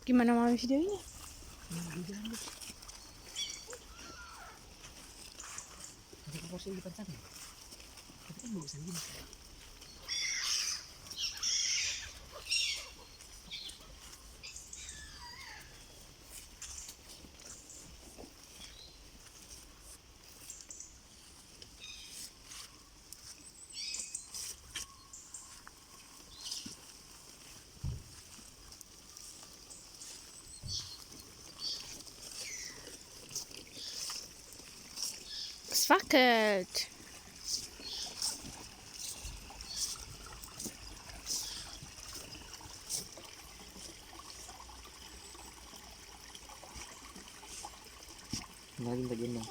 Gimana mau videonya? Di jalan deh. Ada porsi di depan sana. Tapi kan bagusan gini. Zwakkelt. Lagi bagian dong.